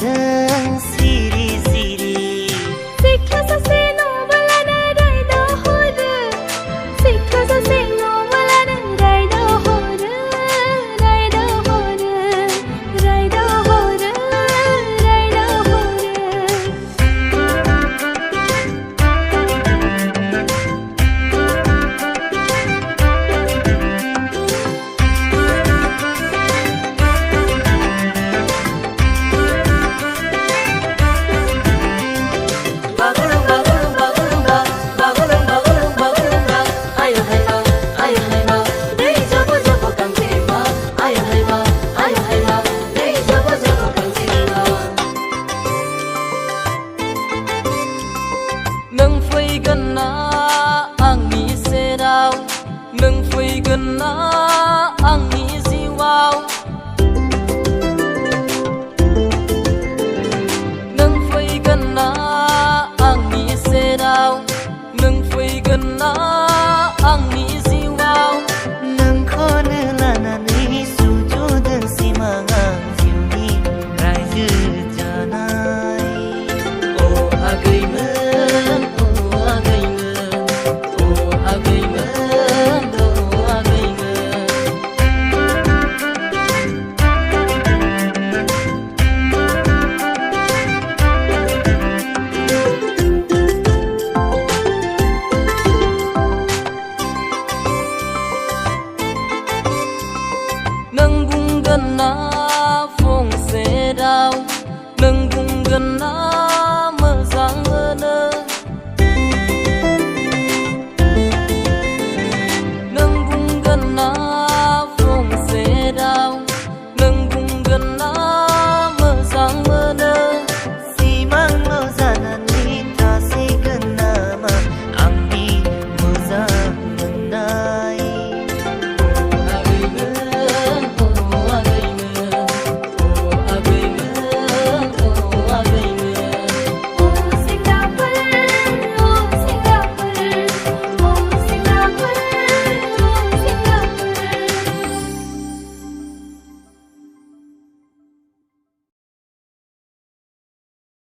dan siri-siri. Sikla sase no balana raida hora. Sikla sase no balana raida hora. Raida hora. Raida hora. Raida hora. Nâng faigan na angni serau, nâng faigan na angni ziwau, nâng faigan na angni serau, nâng faigan na angni ziwau. Nang khone lanani sujud simangang jiuni raiju janai. Oh agaiman, oh agaiman, oh agaiman, oh agaiman. Nâng gung gần na